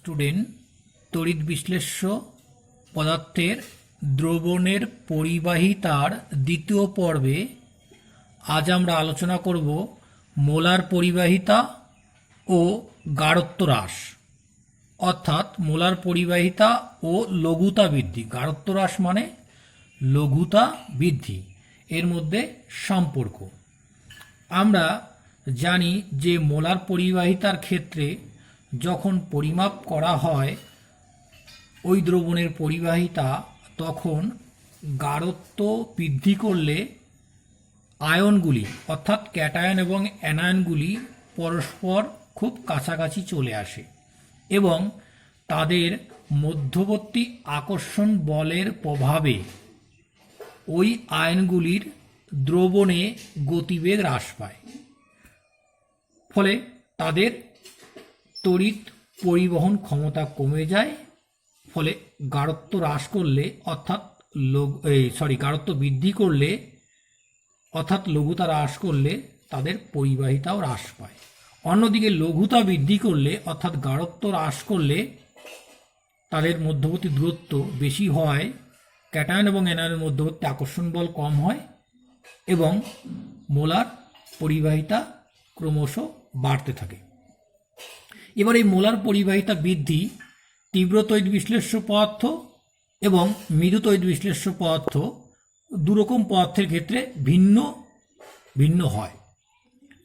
Student, তড়িৎ বিশ্লেষ্য পদার্থের দ্রবণের পরিবাহিতার দ্বিতীয় পর্বে আজ আমরা আলোচনা করব মোলার পরিবাহিতা ও গাঢ়ত্ব হ্রাস, অর্থাৎ মোলার পরিবাহিতা ও লঘুতা বৃদ্ধি। গাঢ়ত্ব হ্রাস মানে লঘুতা বৃদ্ধি, এর মধ্যে সম্পর্ক। আমরা জানি যে মোলার পরিবাহিতার ক্ষেত্রে যখন পরিমাপ করা হয় ওই দ্রবণের পরিবাহিতা, তখন গাঢ়ত্ব বৃদ্ধি করলে আয়নগুলি অর্থাৎ ক্যাটায়ন এবং অ্যানায়নগুলি পরস্পর খুব কাছাকাছি চলে আসে এবং তাদের মধ্যবর্তী আকর্ষণ বলের প্রভাবে ওই আয়নগুলির দ্রবণে গতিবেগ হ্রাস পায়, ফলে তাদের তড়িৎ পরিবহন ক্ষমতা কমে যায়। ফলে গাঢ়ত্ব হ্রাস করলে অর্থাৎ গাঢ়ত্ব বৃদ্ধি করলে অর্থাৎ লঘুতা হ্রাস করলে তাদের পরিবাহিতাও হ্রাস পায়। অন্যদিকে লঘুতা বৃদ্ধি করলে অর্থাৎ গাঢ়ত্ব হ্রাস করলে তাদের মধ্যবর্তী দূরত্ব বেশি হয়, ক্যাটায়ন এবং অ্যানায়নের মধ্যবর্তী আকর্ষণ বল কম হয় এবং মোলার পরিবাহিতা ক্রমশ বাড়তে থাকে। এবার এই মোলার পরিবাহিতা বৃদ্ধি তীব্র তড়িৎ বিশ্লেষ্য পদার্থ এবং মৃদু তড়িৎ বিশ্লেষ্য পদার্থ দুরকম পদার্থের ক্ষেত্রে ভিন্ন ভিন্ন হয়।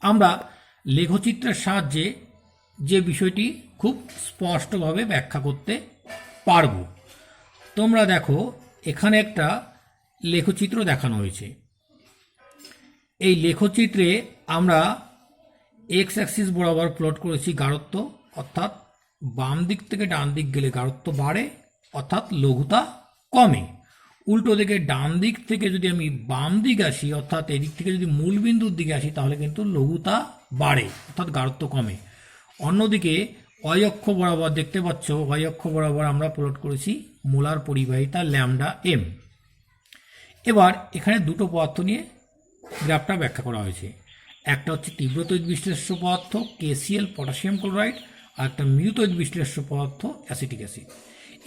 আমরা লেখচিত্রের সাহায্যে যে বিষয়টি খুব স্পষ্টভাবে ব্যাখ্যা করতে পারব। তোমরা দেখো, এখানে একটা লেখচিত্র দেখানো হয়েছে। এই লেখচিত্রে আমরা এক্স অ্যাক্সিস বরাবর প্লট করেছি গাঢ়ত্ব, অর্থাৎ বাম দিক থেকে ডান দিক গেলে গাঢ়ত্ব বাড়ে অর্থাৎ লঘুতা কমে। উল্টো দিকে ডান দিক থেকে যদি আমি বাম দিক আসি অর্থাৎ এদিক থেকে যদি মূল বিন্দুর দিকে আসি তাহলে কিন্তু লঘুতা বাড়ে অর্থাৎ গাঢ়ত্ব কমে। অন্যদিকে ওয়াই অক্ষ বরাবর দেখতে পাচ্ছ, ওয়াই অক্ষ বরাবর আমরা প্লট করেছি মোলার পরিবাহিতা ল্যামডা এম। এবার এখানে দুটো পদার্থ নিয়ে গ্রাফটা ব্যাখ্যা করা হয়েছে। একটা হচ্ছে তীব্র তড়িৎ বিশ্লেষ্য পদার্থ KCl পটাশিয়াম ক্লোরাইড, আর একটা মৃদু তড়িৎ বিশ্লেষ্য পদার্থ অ্যাসিটিক অ্যাসিড।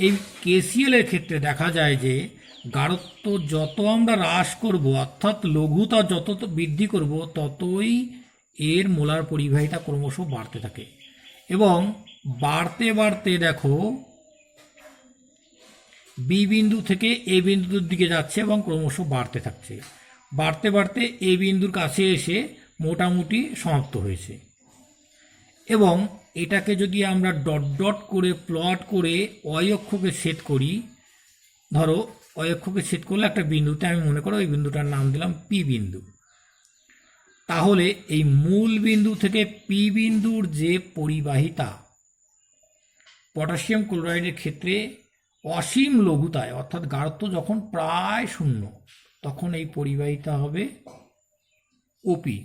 এই KCl এর ক্ষেত্রে দেখা যায় যে গাঢ়ত্ব যত আমরা হ্রাস করব অর্থাৎ লঘুতা যত বৃদ্ধি করব ততই এর মোলার পরিবাহিতা ক্রমশ বাড়তে থাকে এবং বাড়তে বাড়তে দেখো বি বিন্দু থেকে এ বিন্দুর দিকে যাচ্ছে এবং ক্রমশ বাড়তে থাকছে। বাড়তে বাড়তে এ বিন্দুর কাছে এসে মোটামুটি সমাপ্ত হয়েছে এবং এটাকে যদি আমরা ডট ডট করে প্লট করে ওয়াই অক্ষকে সেট করি, ধরো ওয়াই অক্ষকে সেট করলে একটা বিন্দুতে আমি মনে করো ওই বিন্দুটার নাম দিলাম পি বিন্দু। তাহলে এই মূল বিন্দু থেকে পি বিন্দুর যে পরিবাহিতা পটাশিয়াম ক্লোরাইডের ক্ষেত্রে অসীম লঘুতায় অর্থাৎ গাঢ়ত্ব যখন প্রায় শূন্য, তখন এই পরিবাহিতা হবে ওপি।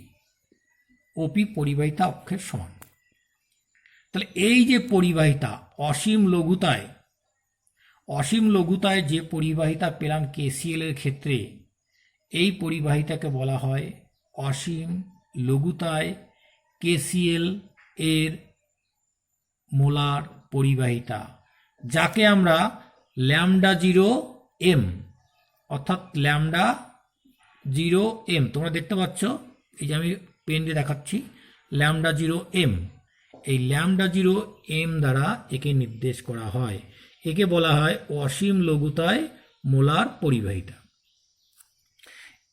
ওপি পরিবাহিতা অক্ষের সমান। তাহলে এই যে পরিবাহিতা অসীম লঘুতায় যে পরিবাহিতা পেলাম KCl এর ক্ষেত্রে, এই পরিবাহিতাকে বলা হয় অসীম লঘুতায় KCl এর মোলার পরিবাহিতা, যাকে আমরা ল্যামডা 0m অর্থাৎ ল্যামডা 0m তোমরা দেখতে পাচ্ছ, এই যে আমি পেন দিয়ে দেখাচ্ছি ল্যামডা 0m। এই ল্যামডা 0m দ্বারা একে নির্দেশ করা হয়। একে বলা হয় অসীম লঘুতায় মোলার পরিবাহিতা।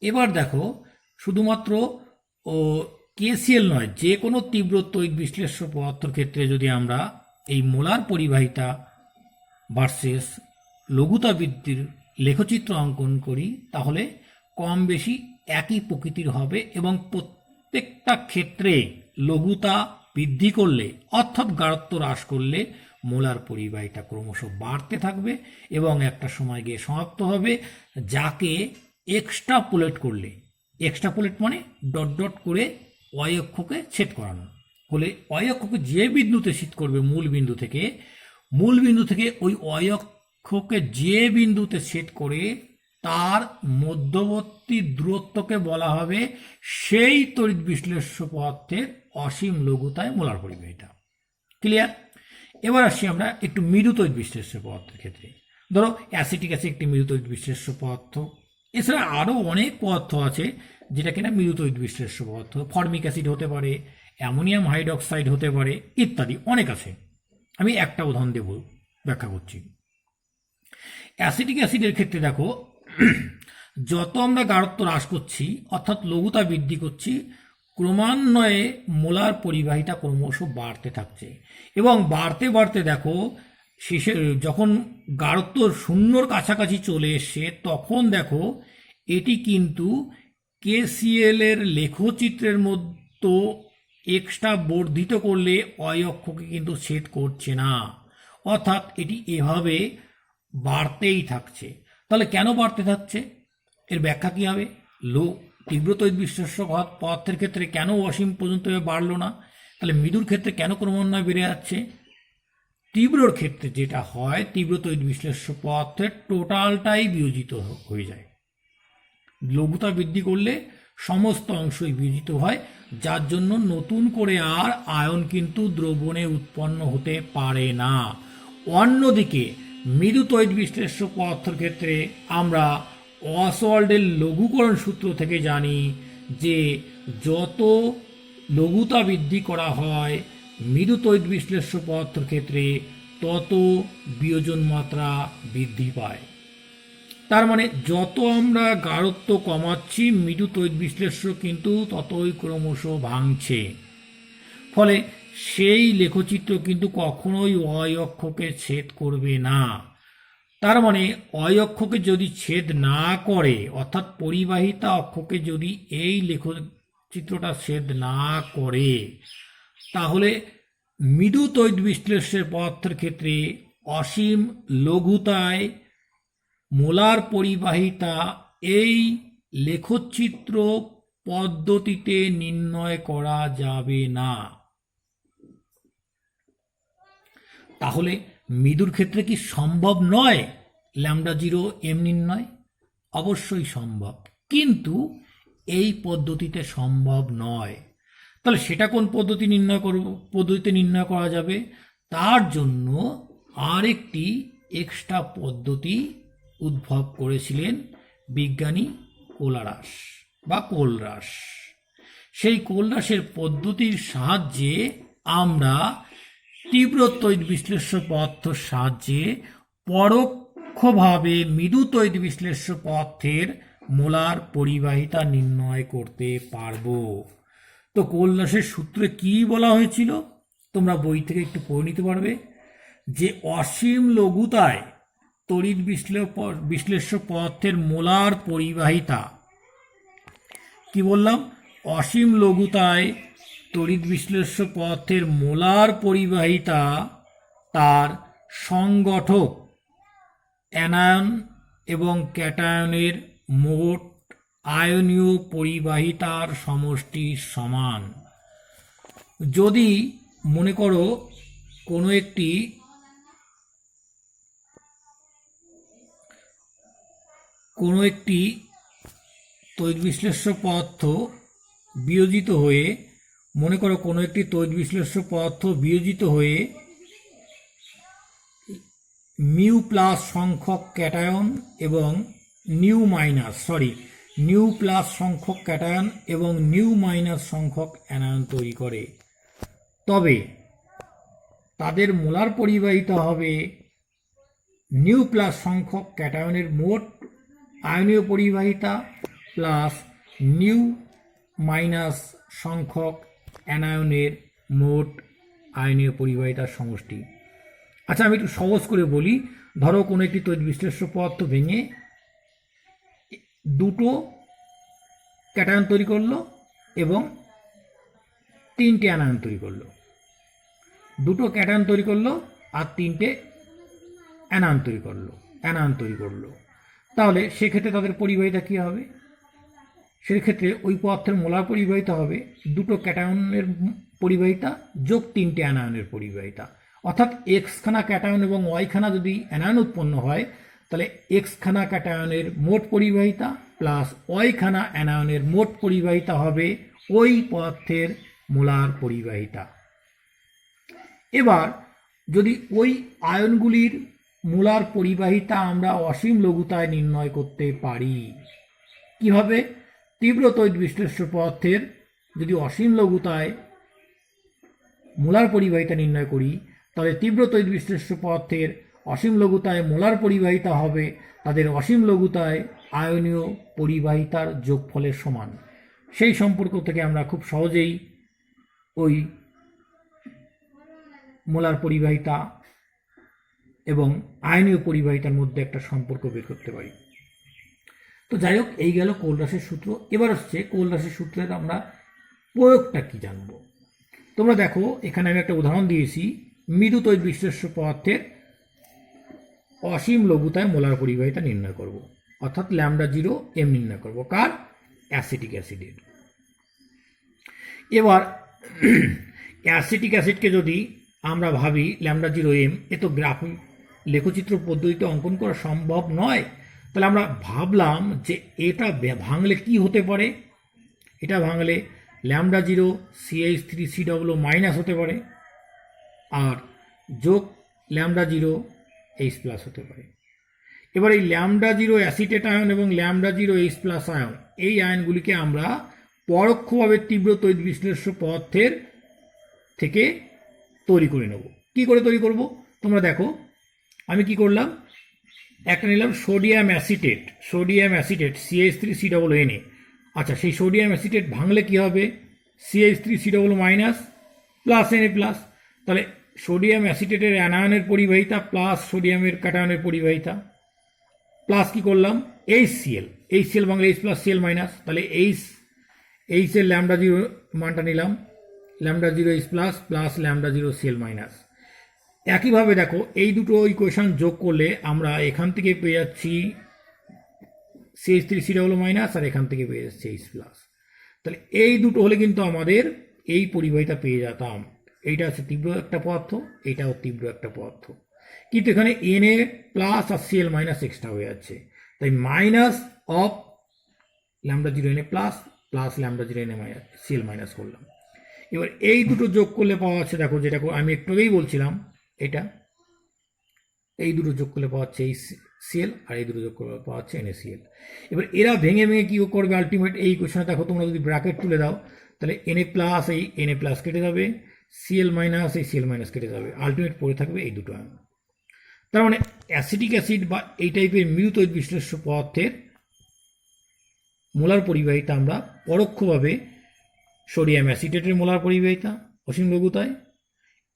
এবার দেখো, শুধুমাত্র KCl নয়, যে কোনো তীব্র তড়িৎ বিশ্লেষ্য পদার্থের ক্ষেত্রে যদি আমরা এই মোলার পরিবাহিতা ভার্সেস লঘুতা বৃদ্ধির লেখচিত্র অঙ্কন করি তাহলে কম বেশি একই প্রকৃতির হবে এবং প্রত্যেকটা ক্ষেত্রে লঘুতা বৃদ্ধি করলে অর্থাৎ গাঢ়ত্ব হ্রাস করলে মোলার পরিবাহিতা ক্রমশ বাড়তে থাকবে এবং একটা সময় গিয়ে সমাপ্ত হবে, যাকে এক্সট্রাপোলেট করলে, এক্সট্রাপোলেট মানে ডট ডট করে ওয়াই অক্ষকে ছেদ করানো, হলে ওয়াই অক্ষকে যে বিন্দুতে ছেদ করবে মূল বিন্দু থেকে ওই ওয়াই অক্ষকে যে বিন্দুতে ছেদ করে তার মধ্যবর্তী দূরত্বকে বলা হবে সেই তড়িৎ বিশ্লেষ্য পদার্থের অসীম লঘুতায় মোলার পরিবাহিতা। ক্লিয়ার? এবার আসছি আমরা একটু মৃদু তড়িৎ বিশ্লেষ্য পদার্থের ক্ষেত্রে। ধরো অ্যাসিটিক অ্যাসিড একটি মৃদু তড়িৎ বিশ্লেষ্য পদার্থ। এছাড়া আরও অনেক পদার্থ আছে যেটা কিনা মৃদু তড়িৎ বিশ্লেষ্য পদার্থ। ফর্মিক অ্যাসিড হতে পারে, অ্যামোনিয়াম হাইড্রক্সাইড হতে পারে, ইত্যাদি অনেক আছে। আমি একটা উদাহরণ দেব, ব্যাখ্যা করছি। অ্যাসিটিক অ্যাসিডের ক্ষেত্রে দেখো, যত আমরা গাঢ়ত্ব হ্রাস করছি অর্থাৎ লঘুতা বৃদ্ধি করছি, ক্রমান্বয়ে মোলার পরিবাহিতা ক্রমশ বাড়তে থাকছে এবং বাড়তে বাড়তে দেখো শেষে যখন গাঢ়ত্ব শূন্যর কাছাকাছি চলে এসছে তখন দেখো এটি কিন্তু KCl এর লেখচিত্রের মতো এক্সট্রা বর্ধিত করলে অয় অক্ষকে কিন্তু ছেদ করছে না, অর্থাৎ এটি এভাবে বাড়তেই থাকছে। তাহলে কেন বাড়তে থাকছে, এর ব্যাখ্যা কী হবে? তীব্র তড়িৎ বিশ্লেষ্য পদার্থের ক্ষেত্রে কেন অসীম পর্যন্ত বাড়লো না? তাহলে মৃদুর ক্ষেত্রে কেন ক্রমান্বয়ে বেড়ে যাচ্ছে? তীব্রর ক্ষেত্রে যেটা হয়, তীব্র তড়িৎ বিশ্লেষ্য পদার্থের টোটালটাই বিয়োজিত হয়ে যায়। লঘুতা বৃদ্ধি করলে সমস্ত অংশই বিয়োজিত হয়, যার জন্য নতুন করে আর আয়ন কিন্তু দ্রবণে উৎপন্ন হতে পারে না। অন্যদিকে মৃদু তড়িৎ বিশ্লেষ্য পদার্থের ক্ষেত্রে আমরা অসওয়াল্ডের লঘুকরণ সূত্র থেকে জানি যে যত লঘুতা বৃদ্ধি করা হয় মৃদু তড়িৎ বিশ্লেষ্য পদার্থের ক্ষেত্রে তত বিয়োজন মাত্রা বৃদ্ধি পায়। তার মানে যত আমরা গাঢ়ত্ব কমাচ্ছি মৃদু তড়িৎ বিশ্লেষ্য কিন্তু ততই ক্রমশ ভাঙছে। ফলে সেই লেখচিত্র কিন্তু কখনোই অয় অক্ষকে ছেদ করবে না। তার মানে অয় অক্ষকে যদি ছেদ না করে, অর্থাৎ পরিবাহিতা অক্ষকে যদি এই লেখচিত্রটা ছেদ না করে, তাহলে মৃদু তড়িৎ বিশ্লেষ্যের পদার্থের ক্ষেত্রে অসীম লঘুতায় মোলার পরিবাহিতা এই লেখচিত্র পদ্ধতিতে নির্ণয় করা যাবে না। তাহলে মৃদুর ক্ষেত্রে কি সম্ভব নয় λ0 নির্ণয়? অবশ্যই সম্ভব, কিন্তু এই পদ্ধতিতে সম্ভব নয়। তাহলে সেটা কোন পদ্ধতিতে নির্ণয় করা যাবে? তার জন্য আরেকটি এক্সট্রা পদ্ধতি উদ্ভব করেছিলেন বিজ্ঞানী কোলারাস বা কোলরাস। সেই কোলরাসের পদ্ধতির সাহায্যে আমরা তীব্র তড়িৎ বিশ্লেষ্য পদার্থের সাহায্যে পরোক্ষভাবে মৃদু তড়িৎ বিশ্লেষ্য পদার্থের মোলার পরিবাহিতা নির্ণয় করতে পারবো। তো কোলরাসের সূত্রে কি বলা হয়েছিল তোমরা বই থেকে একটু পড়ে নিতে পারবে, যে অসীম লঘুতায় তড়িৎ বিশ্লেষ্য পদার্থের মোলার পরিবাহিতা, কি বললাম, অসীম লঘুতায় তড়িৎ বিশ্লেষ্য পদার্থের মোলার পরিবাহিতা তার সংগঠক অ্যানায়ন এবং ক্যাটায়নের মোট আয়নীয় পরিবাহিতার সমষ্টির সমান। যদি মনে করো কোনো একটি তড়িৎ বিশ্লেষ্য পদার্থ বিয়োজিত হয়ে মিউ প্লাস সংখ্যক ক্যাটায়ন এবং নিউ প্লাস সংখ্যক ক্যাটায়ন এবং নিউ মাইনাস সংখ্যক অ্যানায়ন তৈরি করে, তবে তাদের মোলার পরিবাহিতা হবে নিউ প্লাস সংখ্যক ক্যাটায়নের মোট আয়নীয় পরিবাহিতা প্লাস নিউ মাইনাস সংখ্যক অ্যানায়নের মোট আয়নীয় পরিবাহিতার সমষ্টি। আচ্ছা, আমি একটু সহজ করে বলি। ধরো কোনো একটি তড়িৎ বিশ্লেষ্য পদার্থ ভেঙে দুটো ক্যাটায়ন তৈরি করলো এবং তিনটে অ্যানায়ন তৈরি করলো, দুটো ক্যাটায়ন তৈরি করলো আর তিনটে অ্যানায়ন তৈরি করলো, তাহলে সেক্ষেত্রে তাদের পরিবাহিতা কী হবে? সেক্ষেত্রে ওই পদার্থের মোলার পরিবাহিতা হবে দুটো ক্যাটায়নের পরিবাহিতা যোগ তিনটে অ্যানায়নের পরিবাহিতা, অর্থাৎ এক্সখানা ক্যাটায়ন এবং ওয়াইখানা যদি অ্যানায়ন উৎপন্ন হয় তাহলে এক্সখানা ক্যাটায়নের মোট পরিবাহিতা প্লাস ওয়াইখানা অ্যানায়নের মোট পরিবাহিতা হবে ওই পদার্থের মোলার পরিবাহিতা। এবার যদি ওই আয়নগুলির মোলার পরিবাহিতা আমরা অসীম লঘুতায় নির্ণয় করতে পারি। কিভাবে? তীব্র তড়িৎ বিশ্লেষ্য পদার্থের যদি অসীম লঘুতায় মোলার পরিবাহিতা নির্ণয় করি, তাহলে তীব্র তড়িৎ বিশ্লেষ্য পদার্থের অসীম লঘুতায় মোলার পরিবাহিতা হবে তাদের অসীম লঘুতায় আয়নীয় পরিবাহিতার যোগফলের সমান। সেই সম্পর্ক থেকে আমরা খুব সহজেই ওই মোলার পরিবাহিতা এবং আয়নীয় পরিবাহিতার মধ্যে একটা সম্পর্ক বের করতে পারি। তো যাই হোক, এই গেল কোলরাসের সূত্র। এবার হচ্ছে কোলরাসের সূত্রের আমরা প্রয়োগটা কি জানব। তোমরা দেখো, এখানে আমি একটা উদাহরণ দিয়েছি, মৃদু তড়িৎ বিশ্লেষ্য পদার্থের অসীম লঘুতায় মোলার পরিবাহিতা নির্ণয় করব, অর্থাৎ λ0 m নির্ণয় করব। কার? অ্যাসিটিক অ্যাসিডের। এবার অ্যাসিটিক অ্যাসিডকে যদি আমরা ভাবি λ0 m, এ তো গ্রাফিক লেখচিত্র পদ্ধতিতে অঙ্কন করা সম্ভব নয়। তাহলে আমরা ভাবলাম যে এটা ভাঙলে কি হতে পারে। এটা ভাঙলে λ0 CH3COO মাইনাস হতে পারে, আর যোগ λ0 H+ হতে পারে। এবার এই λ0 অ্যাসিটেট আয়ন এবং λ0 H+ আয়ন, এই আয়নগুলিকে আমরা পরোক্ষভাবে তীব্র তড়িৎ বিশ্লেষ্য পদার্থের থেকে তৈরি করে নেব। কি করে তৈরি করব? তোমরা দেখো, আমি কি করলাম, একটা নিলাম সোডিয়াম অ্যাসিটেট CH3COO। আচ্ছা, সেই সোডিয়াম অ্যাসিটেট ভাঙলে কি হবে? CH3COO minus plus Na+। তাহলে সোডিয়াম অ্যাসিটেটের অ্যানায়নের পরিবাহিতা প্লাস সোডিয়ামের ক্যাটায়নের পরিবাহিতা, প্লাস কি করলাম HCl ভাঙলে H+Cl মাইনাস। তাহলে H এর λ0 মানটা নিলাম, λ0 H+ প্লাস λ0 Cl মাইনাস। একইভাবে দেখো, এই দুটো ইকুয়েশন যোগ করলে আমরা এখান থেকে পেয়ে যাচ্ছি CH3COO মাইনাস, আর এখান থেকে পেয়ে যাচ্ছি H+। তাহলে এই দুটো হলে কিন্তু আমাদের এই পরিবাহিতা পেয়ে যেতাম। এইটা হচ্ছে তীব্র একটা পদার্থ, এইটাও তীব্র একটা পদার্থ, কিন্তু এখানে Na প্লাস আর Cl মাইনাস এক্সট্রা হয়ে যাচ্ছে। তাই minus of λ0 Na plus plus λ0 Na Cl minus করলাম। এবার এই দুটো যোগ করলে পাওয়া যাচ্ছে, দেখো যেটা আমি একটু আগেই বলছিলাম, এটা এই দুটো যোগ করলে পাওয়া যাচ্ছে HCl, আর এই দুটো যোগ করলে পাওয়া যাচ্ছে NaCl। এবার এরা ভেঙে ভেঙে কি করবে আলটিমেট এই কোশ্চেনে দেখো, তোমরা যদি ব্র্যাকেট তুলে দাও তাহলে Na প্লাস এই Na+ কেটে যাবে, Cl মাইনাস এই Cl মাইনাস কেটে যাবে, আলটিমেট পড়ে থাকবে এই দুটো আয়ন। তার মানে অ্যাসিটিক অ্যাসিড বা এই টাইপের মৃদু তড়িৎ বিশ্লেষ্য পদার্থের মোলার পরিবাহিতা আমরা পরোক্ষভাবে সোডিয়াম অ্যাসিটেটের মোলার পরিবাহিতা অসীম লঘুতায়,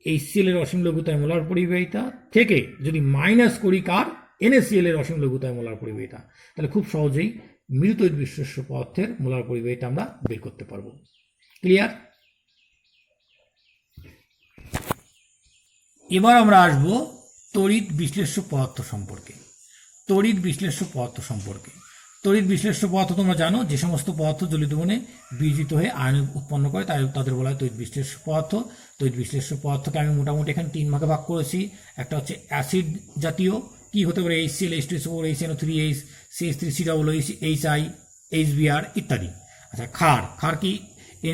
HCl এর অসীম লঘুতায় মোলার পরিবাহিতা থেকে যদি মাইনাস করি কার? NaCl এর অসীম লঘুতায় মোলার পরিবাহিতা, তাহলে খুব সহজেই মৃদু তড়িৎ বিশ্লেষ্য পদার্থের মোলার পরিবাহিতা আমরা বের করতে পারবো। ক্লিয়ার? এবার আমরা আসব তড়িৎ বিশ্লেষ্য পদার্থ সম্পর্কে। তড়িৎ বিশ্লেষ্য পদার্থ তোমরা জানো, যে সমস্ত পদার্থ জ্বলিত মনে বিয়োজিত হয়ে আয়ন উৎপন্ন করে তাদের বলা হয় তড়িৎ বিশ্লেষ্য পদার্থ। তড়িৎ বিশ্লেষ্য পদার্থকে আমি মোটামুটি এখানে 3 ভাগে ভাগ করেছি। একটা হচ্ছে অ্যাসিড জাতীয়, কি হতে পারে? HCl, H2SO4, HNO3H, CH3COO, HI, HBr ইত্যাদি। আচ্ছা, ক্ষার কি?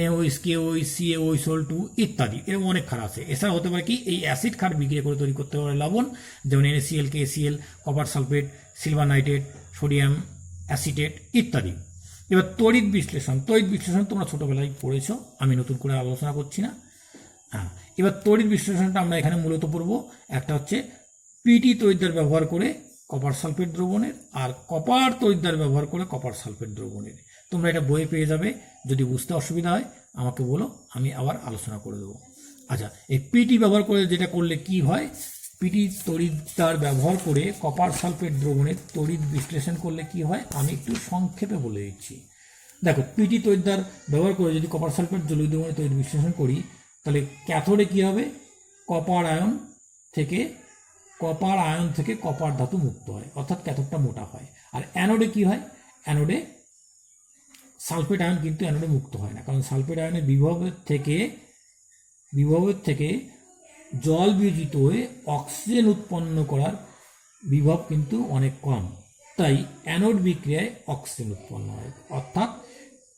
NaOH, KOH, CaOH, Sol2 ইত্যাদি, এরকম অনেক ক্ষার আছে। এছাড়া হতে পারে কি, এই অ্যাসিড ক্ষার বিক্রিয়া করে তৈরি করতে পারে লবণ, যেমন NaCl, KCl, copper sulphate, silver nitrate, sodium acetate ইত্যাদি। এবার তড়িৎ বিশ্লেষণ তোমরা ছোটবেলায় পড়েছো, আমি নতুন করে আলোচনা করছি না। এবার তড়িৎ বিশ্লেষণটা আমরা এখানে মূলত পড়ব। একটা হচ্ছে পিটি তড়িৎদ্বার ব্যবহার করে কপার সালফেট দ্রবণের, আর কপার তড়িৎদ্বার ব্যবহার করে কপার সালফেট দ্রবণের। তোমরা এটা বইয়ে পেয়ে যাবে, যদি বুঝতে অসুবিধা হয় আমাকে বলো, আমি আবার আলোচনা করে দেবো। আচ্ছা, এই পিটি ব্যবহার করে যেটা করলে কি হয়, পিটি তড়িৎদ্বার ব্যবহার করে কপার সালফেট দ্রবণের তড়িৎ বিশ্লেষণ করলে কি হয়, আমি একটু সংক্ষেপে বলে দিচ্ছি। দেখো, পিটি তড়িৎদ্বার ব্যবহার করে যদি কপার সালফেট জলীয় দ্রবণে তড়িৎ বিশ্লেষণ করি, তাহলে ক্যাথোডে কি হবে? কপার আয়ন থেকে কপার ধাতু মুক্ত হয়, অর্থাৎ ক্যাথোডটা মোটা হয়। আর অ্যানোডে কি হয়? অ্যানোডে সালফেট আয়ন কিন্তু অ্যানোডে মুক্ত হয় না, কারণ সালফেট আয়নের বিভবের থেকে জল বিয়োজিত হয়ে অক্সিজেন উৎপন্ন করার বিভব কিন্তু অনেক কম, তাই অ্যানোড বিক্রিয়ায় অক্সিজেন উৎপন্ন হয়। অর্থাৎ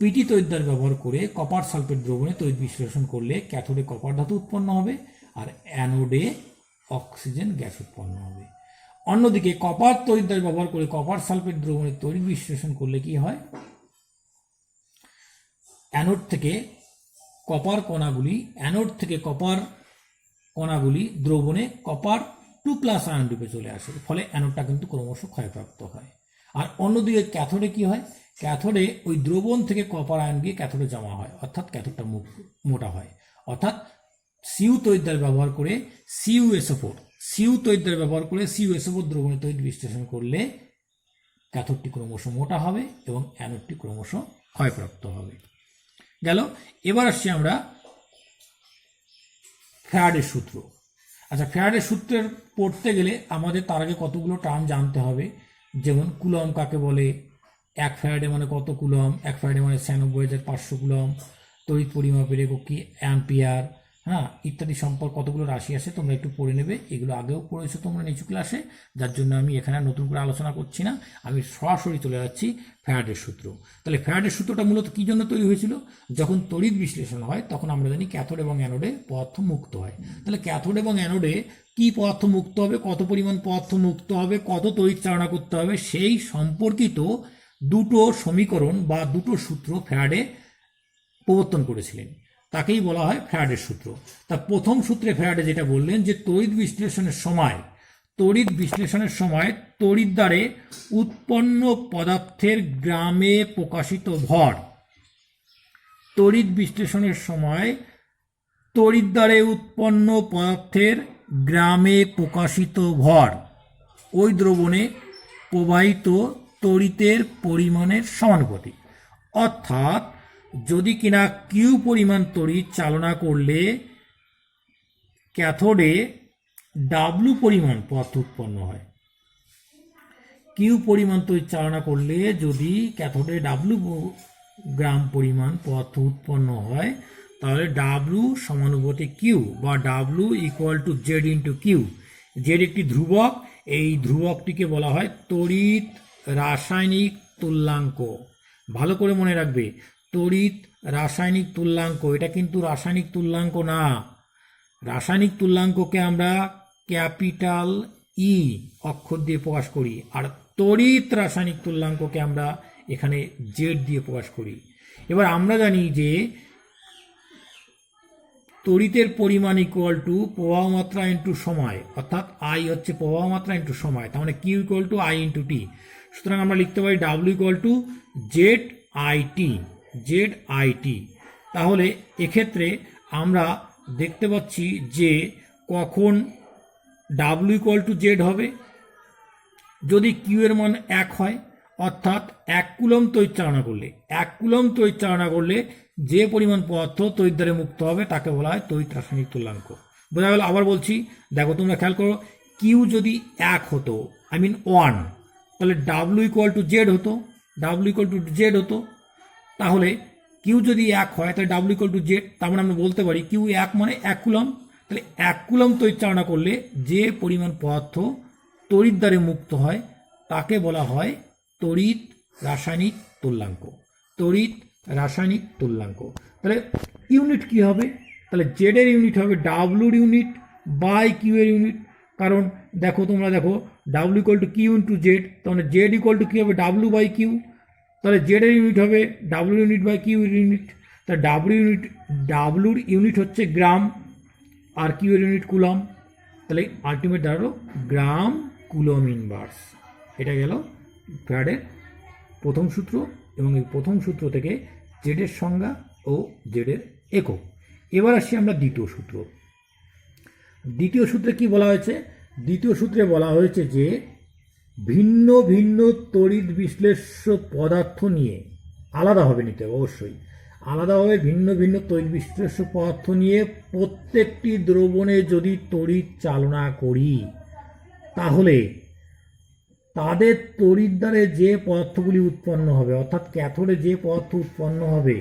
পিটি তড়িৎদ্বার ব্যবহার করে কপার সালফেট দ্রবণে তড়িৎ বিশ্লেষণ করলে ক্যাথোডে কপার ধাতু উৎপন্ন হবে, আর অ্যানোডে অক্সিজেন গ্যাস উৎপন্ন হবে। অন্যদিকে কপার তড়িৎদ্বার ব্যবহার করে কপার সালফেট দ্রবণের তড়িৎ বিশ্লেষণ করলে কি হয়, অ্যানোড থেকে কপার কণাগুলি দ্রবণে কপার 2+ আয়ন রূপে চলে আসে, ফলে অ্যানোডটা কিন্তু ক্রমশ ক্ষয়প্রাপ্ত হয়। আর অন্যদিকে ক্যাথোডে কি হয়, ক্যাথোডে ওই দ্রবণ থেকে কপার আয়ন গিয়ে ক্যাথোডে জমা হয়, অর্থাৎ ক্যাথোডটা মোটা হয়। অর্থাৎ সিউ তড়িৎদ্বার ব্যবহার করে CuSO4 দ্রবণের তড়িৎ বিশ্লেষণ করলে ক্যাথোডটি ক্রমশ মোটা হবে এবং অ্যানোডটি ক্রমশ ক্ষয়প্রাপ্ত হবে। গেল। এবার আসছি আমরা ফ্যারাডের সূত্র। আচ্ছা, ফ্যারাডের সূত্রের পড়তে গেলে আমাদের তার আগে কতগুলো টার্ম জানতে হবে, যেমন কুলম কাকে বলে, 1 ফ্যারাডে মানে কত কুলম, 1 ফ্যারাডে মানে 96,500 কুলম, তড়িৎ পরিমাপের একক কি অ্যাম্পিয়ার, ইত্যাদি সম্পর্ক কতগুলো রাশি আছে তোমরা একটু পড়ে নেবে। এগুলো আগেও পড়েছো তোমরা নিচু ক্লাসে, যার জন্য আমি এখানে নতুন করে আলোচনা করছি না, আমি সরাসরি চলে যাচ্ছি ফ্যারাডের সূত্র। তাহলে ফ্যারাডের সূত্রটা মূলত কী জন্য তৈরি হয়েছিল, যখন তড়িৎ বিশ্লেষণ হয় তখন আমরা জানি ক্যাথোড এবং অ্যানোডে পদার্থ মুক্ত হয়। তাহলে ক্যাথোড এবং অ্যানোডে কি পদার্থ মুক্ত হবে, কত পরিমাণ পদার্থ মুক্ত হবে, কত তড়িৎ চালনা করতে হবে, সেই সম্পর্কিত দুটো সমীকরণ বা দুটো সূত্র ফ্যারাডে প্রবর্তন করেছিলেন, তাকেই বলা হয় ফ্যারাডের সূত্র। তা প্রথম সূত্রে ফ্যারাডে যেটা বললেন যে তড়িৎ বিশ্লেষণের সময় তড়িৎদ্বারে উৎপন্ন পদার্থের গ্রামে প্রকাশিত ভর, তড়িৎ বিশ্লেষণের সময় তড়িৎদ্বারে উৎপন্ন পদার্থের গ্রামে প্রকাশিত ভর ওই দ্রবণে প্রবাহিত তড়িতের পরিমাণের সমানুপাতিক। অর্থাৎ যদি কিনা কিউ পরিমাণ তড়িৎ চালনা করলে ক্যাথোডে ডাব্লু পরিমাণ পদার্থ উৎপন্ন হয়, কিউ পরিমাণ তড়িৎ চালনা করলে যদি ক্যাথোডে ডাব্লু গ্রাম পরিমাণ পদার্থ উৎপন্ন হয়, তাহলে ডাব্লু সমানুপাতিক কিউ বা W = Z into Q. Z একটি ধ্রুবক, এই ধ্রুবকটিকে বলা হয় তড়িৎ রাসায়নিক তুল্যাঙ্ক। ভালো করে মনে রাখবে, তড়িৎ রাসায়নিক তুল্যাঙ্ক, এটা কিন্তু রাসায়নিক তুল্যাঙ্ক না। রাসায়নিক তুল্যাঙ্ককে আমরা ক্যাপিটাল ই অক্ষর দিয়ে প্রকাশ করি, আর তড়িৎ রাসায়নিক তুল্যাঙ্ককে আমরা এখানে জেড দিয়ে প্রকাশ করি। এবার আমরা জানি যে তড়িতের পরিমাণ = প্রবাহ মাত্রা ইন্টু সময়, অর্থাৎ আই হচ্ছে প্রবাহ মাত্রা ইন্টু সময়, তার মানে কিউ = I × T। সুতরাং আমরা লিখতে পারি ডাব্লিউ ZIT। তাহলে এক্ষেত্রে আমরা দেখতে পাচ্ছি যে কখন ডাব্লিউ = জেড হবে, যদি কিউ এর মান 1 হয়, অর্থাৎ 1 কুলম তড়িৎ চালনা করলে যে পরিমাণ পদার্থ তড়িৎদ্বারে মুক্ত হবে তাকে বলা হয় তড়িৎ রাসায়নিক তুল্যাঙ্ক। বোঝা গেল? আবার বলছি, দেখো তোমরা খেয়াল করো, কিউ যদি 1 হতো, 1, তাহলে ডাব্লিউ = জেড হতো। তাহলে কিউ যদি 1 হয় তাহলে ডাব্লিউ = জেড, তার মানে আমরা বলতে পারি কিউ 1 মানে 1 কুলম। তাহলে 1 কুলম তড়িৎ চালনা করলে যে পরিমাণ পদার্থ তড়িৎদ্বারে মুক্ত হয় তাকে বলা হয় তড়িৎ রাসায়নিক তুল্যাঙ্ক। তাহলে ইউনিট কি হবে? তাহলে জেড এর ইউনিট হবে ডাব্লুর ইউনিট বাই কিউ এর ইউনিট। কারণ তোমরা দেখো ডাব্লিউ = কিউ ইন্টু জেড, তাহলে জেড = কি হবে ডাব্লু বাই কিউ। তাহলে জেড এর ইউনিট হবে W unit by Q unit. তাহলে ডাব্লুর ইউনিট হচ্ছে গ্রাম আর কিউ এর ইউনিট কুলম। তাহলে আলটিমেট দাঁড়ালো গ্রাম কুলম ইনভার্স। এটা গেল ফ্যারাডের প্রথম সূত্র, এবং এই প্রথম সূত্র থেকে জেডের সংজ্ঞা ও জেডের একক। এবার আসছি আমরা দ্বিতীয় সূত্রে কি বলা হয়েছে? দ্বিতীয় সূত্রে বলা হয়েছে যে ভিন্ন ভিন্ন তড়িৎ বিশ্লেষ্য পদার্থ নিয়ে আলাদাভাবে নিতে হবে, অবশ্যই আলাদাভাবে ভিন্ন ভিন্ন তড়িৎ বিশ্লেষ্য পদার্থ নিয়ে প্রত্যেকটি দ্রবণে যদি তড়িৎ চালনা করি, তাহলে তাদের তড়িৎদ্বারে যে পদার্থগুলি উৎপন্ন হবে, অর্থাৎ ক্যাথোডে যে পদার্থ উৎপন্ন হবে,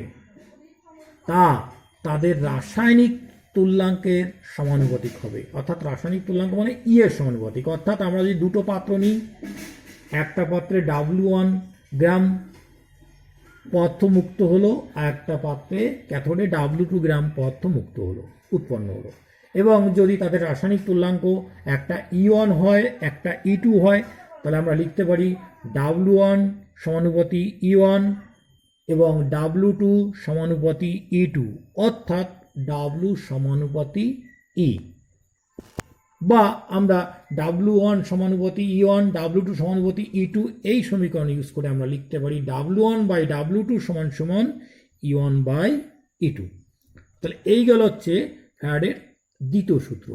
তা তাদের রাসায়নিক তুল্যাঙ্কের সমানুপাতিক হবে। অর্থাৎ রাসায়নিক তুল্যাঙ্ক মানে ই এর সমানুপাতিক। অর্থাৎ আমরা যদি দুটো পাত্র নিই, একটা পাত্রে W1 গ্রাম পদার্থ মুক্ত হলো, আর একটা পাত্রে ক্যাথোডে W2 গ্রাম পদার্থ উৎপন্ন হলো। এবং যদি তাদের রাসায়নিক তুল্যাঙ্ক একটা E1 হয় একটা E2 হয়, তাহলে আমরা লিখতে পারি W1 সমানুপাতি E1 এবং W2 সমানুপাতি E2, অর্থাৎ W সমানুপাতি E। বা আমরা W1 সমানুপাতি E1, W2 সমানুপাতি E2 এই সমীকরণ ইউজ করে আমরা লিখতে পারি W1 বাই W2 সমান সমান E1 বাই E2। তাহলে এই গেল হচ্ছে ফ্যারাডের দ্বিতীয় সূত্র।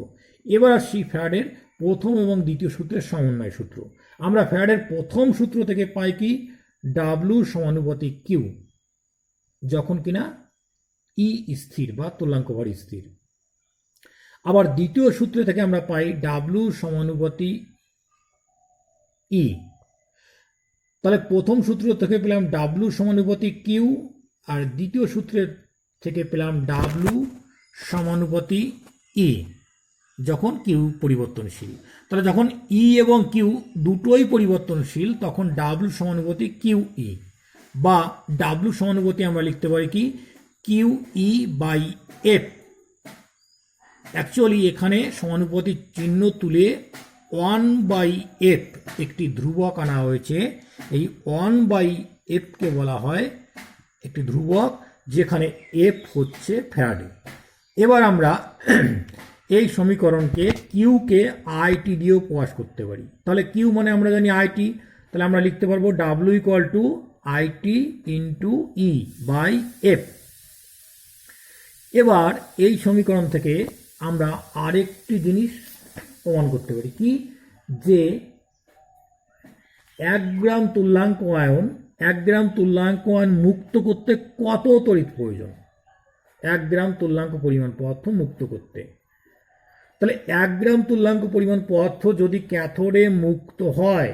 এবার আসছি ফ্যারাডের প্রথম এবং দ্বিতীয় সূত্রের সমন্বয় সূত্র। আমরা ফ্যারাডের প্রথম সূত্র থেকে পাই কি W সমানুপাতি Q, যখন কিনা E স্থির বা তুল্যাঙ্ক ভর স্থির। আবার দ্বিতীয় সূত্র থেকে আমরা পাই W সমানুপাতি E। তাহলে প্রথম সূত্র থেকে পেলাম W সমানুপাতি Q, আর দ্বিতীয় সূত্রের থেকে পেলাম W সমানুপাতি E যখন Q পরিবর্তনশীল। তাহলে যখন E এবং Q দুটোই পরিবর্তনশীল তখন W সমানুপাতি QE, বা W সমানুপাতি আমরা লিখতে পারি কি QE বাই F। অ্যাকচুয়ালি এখানে সমানুপাতির চিহ্ন তুলে 1/f একটি ধ্রুবক আনা হয়েছে। এই 1/f-কে বলা হয় একটি ধ্রুবক, যেখানে f হচ্ছে ফ্যারাডে। এবার আমরা এই সমীকরণকে কিউকে আইটি দিয়েও প্রকাশ করতে পারি। তাহলে কিউ মানে আমরা জানি আইটি, তাহলে আমরা লিখতে পারবো W equal to IT into E by F. এবার এই সমীকরণ থেকে আমরা আরেকটি জিনিস প্রমাণ করতে পারি কি, যে 1 গ্রাম তুল্যাঙ্ক আয়ন 1 গ্রাম তুল্যাঙ্ক আয়ন মুক্ত করতে কত তড়িৎ প্রয়োজন। 1 গ্রাম তুল্যাঙ্ক পরিমাণ পদার্থ মুক্ত করতে, তাহলে 1 গ্রাম তুল্যাঙ্ক পরিমাণ পদার্থ যদি ক্যাথোডে মুক্ত হয়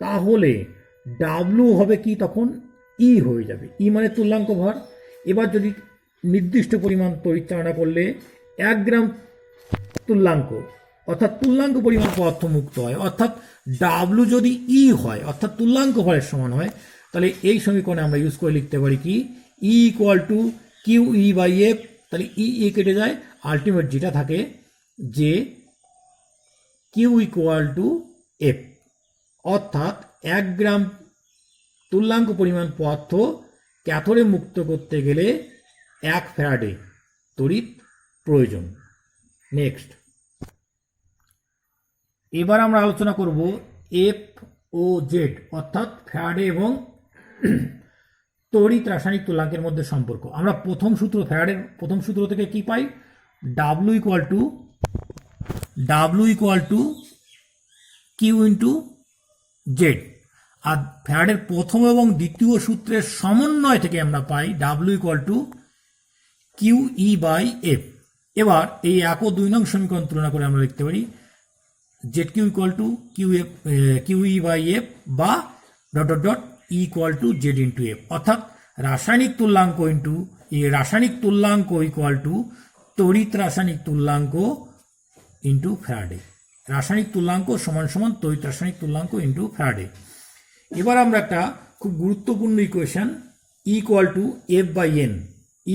তাহলে ডাব্লু হবে কি, তখন ই হয়ে যাবে। ই মানে তুল্যাঙ্ক ভর। এবার যদি নির্দিষ্ট পরিমাণ তড়িৎ চালনা করলে 1 গ্রাম তুল্যাঙ্ক অর্থাৎ তুল্যাঙ্ক পরিমাণ পদার্থ মুক্ত হয়, অর্থাৎ ডাব্লু যদি ই হয় অর্থাৎ তুল্যাঙ্ক ভরের সমান হয়, তাহলে এই সমীকরণে আমরা ইউজ করে লিখতে পারি কি E equal to Q E by F. তাহলে ই কেটে যায়, আলটিমেট যেটা থাকে যে কিউ ইকুয়াল টু এফ, অর্থাৎ 1 গ্রাম তুল্যাঙ্ক পরিমাণ পদার্থ ক্যাথোডে মুক্ত করতে গেলে 1 ফ্যারাডে তড়িৎ প্রয়োজন। নেক্সট, এবার আমরা আলোচনা করব এফ ও জেড অর্থাৎ ফ্যারাডে এবং তড়িৎ রাসায়নিক তুল্যাঙ্কের মধ্যে সম্পর্ক। আমরা প্রথম সূত্র ফ্যারাডের প্রথম সূত্র থেকে কি পাই, W equal to Q into Z. আর ফ্যারাডের প্রথম এবং দ্বিতীয় সূত্রের সমন্বয় থেকে আমরা পাই W equal to Q E by F. এবার এই 1 ও 2 নং সমীকরণ তুলনা করে আমরা লিখতে পারি Z Q equal to Q E by F বা dot dot dot E equal to Z into F, অর্থাৎ রাসায়নিক তুল্যাঙ্ক ইকুয়াল টু তড়িৎ রাসায়নিক তুল্যাঙ্ক ইন্টু ফ্যারাডে। রাসায়নিক তুল্যাঙ্ক সমান সমান তড়িৎ রাসায়নিক তুল্যাঙ্ক ইন্টু ফ্যারাডে। এবার আমরা একটা খুব গুরুত্বপূর্ণ equation equal to F by N,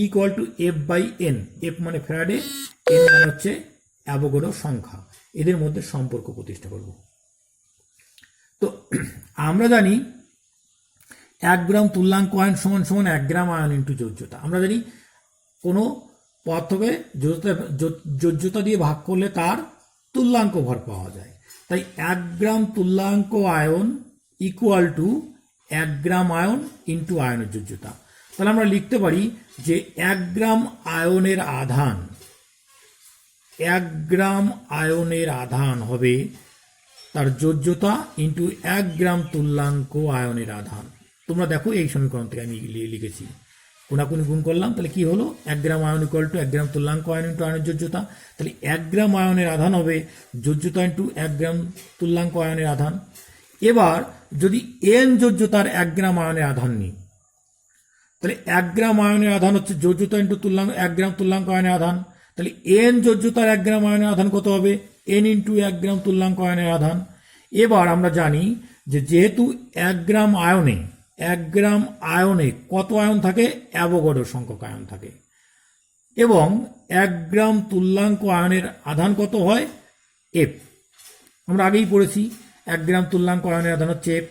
equal to F by N, F মানে ফ্যারাডে, এন মানে হচ্ছে অ্যাভোগাড্রো সংখ্যা, এদের মধ্যে সম্পর্ক প্রতিষ্ঠা করব। তো আমরা জানি 1 গ্রাম তুল্যাঙ্ক আয়ন সমান সমান 1 গ্রাম আয়ন ইন্টু যোজ্যতা। আমরা জানি কোনো পদার্থকে যোজ্যতা দিয়ে ভাগ করলে তার তুল্যাঙ্ক ভর পাওয়া যায়। তাই 1 গ্রাম তুল্যাঙ্ক ion equal to 1 gram ion into আয়নের যোজ্যতা। তাহলে আমরা লিখতে পারি যে 1 গ্রাম আয়নের আধান 1 গ্রাম আয়নের আধান হবে তার যোজ্যতা ইন্টু 1 গ্রাম তুল্যাঙ্ক আয়নের আধান। তোমরা দেখো এই সমীকরণ থেকে আমি লিখেছি, কোনাকুনি গুণ করলাম, তাহলে কি হলো 1 gram ion equal to 1 gram তুল্যাঙ্ক আয়ন ইন্টু আয়নের যোজ্যতা। তাহলে 1 গ্রাম আয়নের আধান হবে যোজ্যতা ইন্টু 1 গ্রাম তুল্যাঙ্ক আয়নের আধান। এবার যদি এন যোজ্যতার 1 গ্রাম আয়নের আধান নিই, তাহলে 1 গ্রাম আয়নের আধান হচ্ছে যোজ্যতা ইন্টু 1 গ্রাম তুল্যাঙ্ক আয়নের আধান। তাহলে এন যোজ্যতার 1 গ্রাম আয়নের আধান কত হবে, এন ইন্টু 1 গ্রাম তুল্যাঙ্ক আয়নের আধান। এবার আমরা জানি যে যেহেতু 1 গ্রাম আয়নে কত আয়ন থাকে, অ্যাভোগাড্রো সংখ্যক আয়ন থাকে। এবং 1 গ্রাম তুল্যাঙ্ক আয়নের আধান কত হয়? এফ। আমরা আগেই পড়েছি 1 গ্রাম তুল্যাঙ্ক আয়নের আধান হচ্ছে এফ।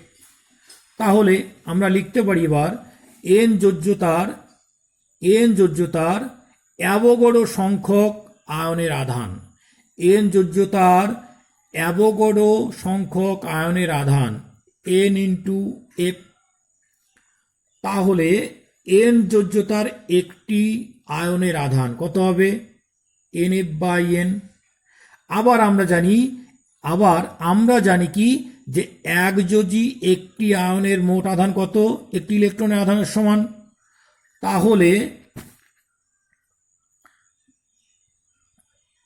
তাহলে আমরা লিখতে পারি এবার এন যোজ্যতার অ্যাভোগাড্রো সংখ্যক আয়নের আধান, এন যোজ্যতার অ্যাভোগাড্রো সংখ্যক আয়নের আধান এন ইন্টু এফ। তাহলে এন যোজ্যতার একটি আয়নের আধান কত হবে? N F by N. আবার আমরা জানি কি যে এক যোজি একটি আয়নের মোট আধান কত? একটি ইলেকট্রনের আধানের সমান। তাহলে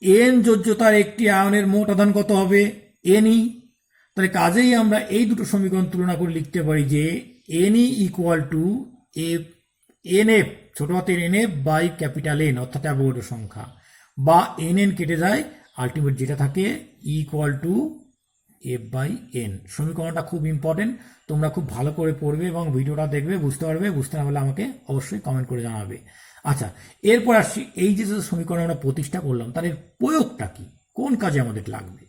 এন যোজ্যতার একটি আয়নের মোট আধান কত হবে? এনই। তাহলে কাজেই আমরা এই দুটো সমীকরণ তুলনা করে লিখতে পারি যে N E equal to F N F, ছোট হাতের N F by capital N, অর্থাৎ অ্যাভোগাড্রো সংখ্যা, বা এন এন কেটে যায়, আলটিমেট যেটা থাকে equal to F by N. সমীকরণটা খুব ইম্পর্টেন্ট, তোমরা খুব ভালো করে পড়বে এবং ভিডিওটা দেখবে, বুঝতে পারবে। বুঝতে না পারলে আমাকে অবশ্যই কমেন্ট করে জানাবে। আচ্ছা, এরপর আসছি, এই যে সমীকরণ আমরা প্রতিষ্ঠা করলাম তার এর প্রয়োগটা কি, কোন কাজে আমাদের লাগবে?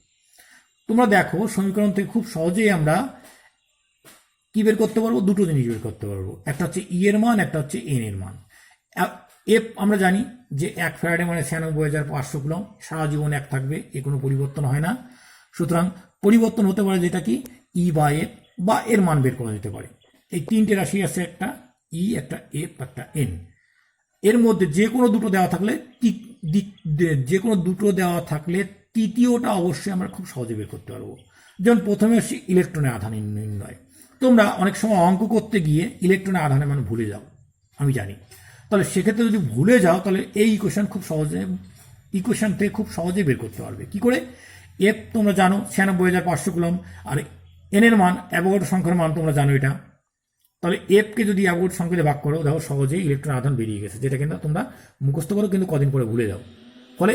তোমরা দেখো সমীকরণ থেকে খুব সহজেই আমরা কি বের করতে পারবো? দুটো জিনিস বের করতে পারবো, একটা হচ্ছে ই এর মান, একটা হচ্ছে এন এর মান। এফ আমরা জানি যে 1 ফ্যারাডে মানে 96,500 কুলম্ব, সারা জীবন এক থাকবে, এ কোনো পরিবর্তন হয় না। সুতরাং পরিবর্তন হতে পারে যেটা কি ই বা এফ, বা এর মান বের করা যেতে পারে। এই তিনটে রাশি আছে, একটা ই, একটা এফ, একটা এন। এর মধ্যে যে কোনো দুটো দেওয়া থাকলে তৃতীয়টা অবশ্যই আমরা খুব সহজে বের করতে পারবো। যেমন প্রথমে আসি ইলেকট্রনের আধান নির্ণয়। তোমরা অনেক সময় অঙ্ক করতে গিয়ে ইলেকট্রনের আধানের মানে ভুলে যাও, আমি জানি। তাহলে সেক্ষেত্রে যদি ভুলে যাও তাহলে এই ইকুয়েশন থেকে খুব সহজে বের করতে পারবে। কি করে? এফ তোমরা জানো 96,500 কুলম্ব, আর এন এর মান অ্যাভোগাড্রো সংখ্যার মান তোমরা জানো এটা। তাহলে এফকে যদি অ্যাভোগাড্রো সংখ্যাতে ভাগ করো, দেখো সহজেই ইলেকট্রন আধান বেরিয়ে গেছে, যেটা কিন্তু তোমরা মুখস্থ করো কিন্তু কদিন পরে ভুলে যাও। ফলে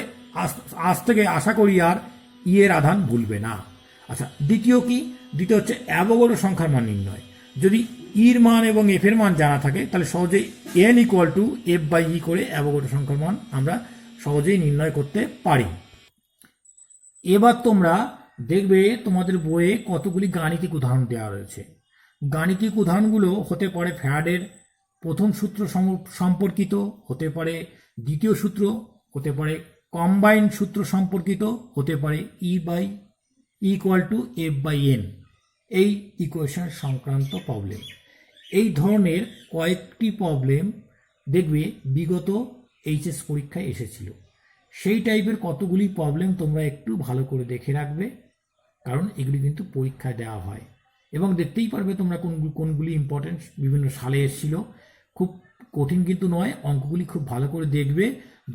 আজ থেকে আশা করি আর ই এর আধান ভুলবে না। আচ্ছা, দ্বিতীয় হচ্ছে অ্যাভোগাড্রো সংখ্যার মান নির্ণয়। যদি ইর মান এবং এফ এর মান জানা থাকে তাহলে সহজেই N equal to F by E করে অ্যাভোগাড্রো সংখ্যার মান আমরা সহজেই নির্ণয় করতে পারি। এবার তোমরা দেখবে তোমাদের বইয়ে কতগুলি গাণিতিক উদাহরণ দেওয়া রয়েছে। গাণিতিক উদাহরণগুলো হতে পারে ফ্যারাডের প্রথম সূত্র সম্পর্কিত, হতে পারে দ্বিতীয় সূত্র, হতে পারে কম্বাইন্ড সূত্র সম্পর্কিত, হতে পারে E equal to F by N, এই ইকুয়েশন সংক্রান্ত প্রবলেম। এই ধরনের কয়েকটি প্রবলেম দেখবে বিগত এইচএস পরীক্ষায় এসেছিল। সেই টাইপের কতগুলি প্রবলেম তোমরা একটু ভালো করে দেখে রাখবে, কারণ এগুলি কিন্তু পরীক্ষায় দেওয়া হয় এবং দেখতেই পারবে তোমরা কোনগুলি ইম্পর্টেন্ট, বিভিন্ন সালে এসেছিল। খুব কঠিন কিন্তু নয়, অঙ্কগুলি খুব ভালো করে দেখবে।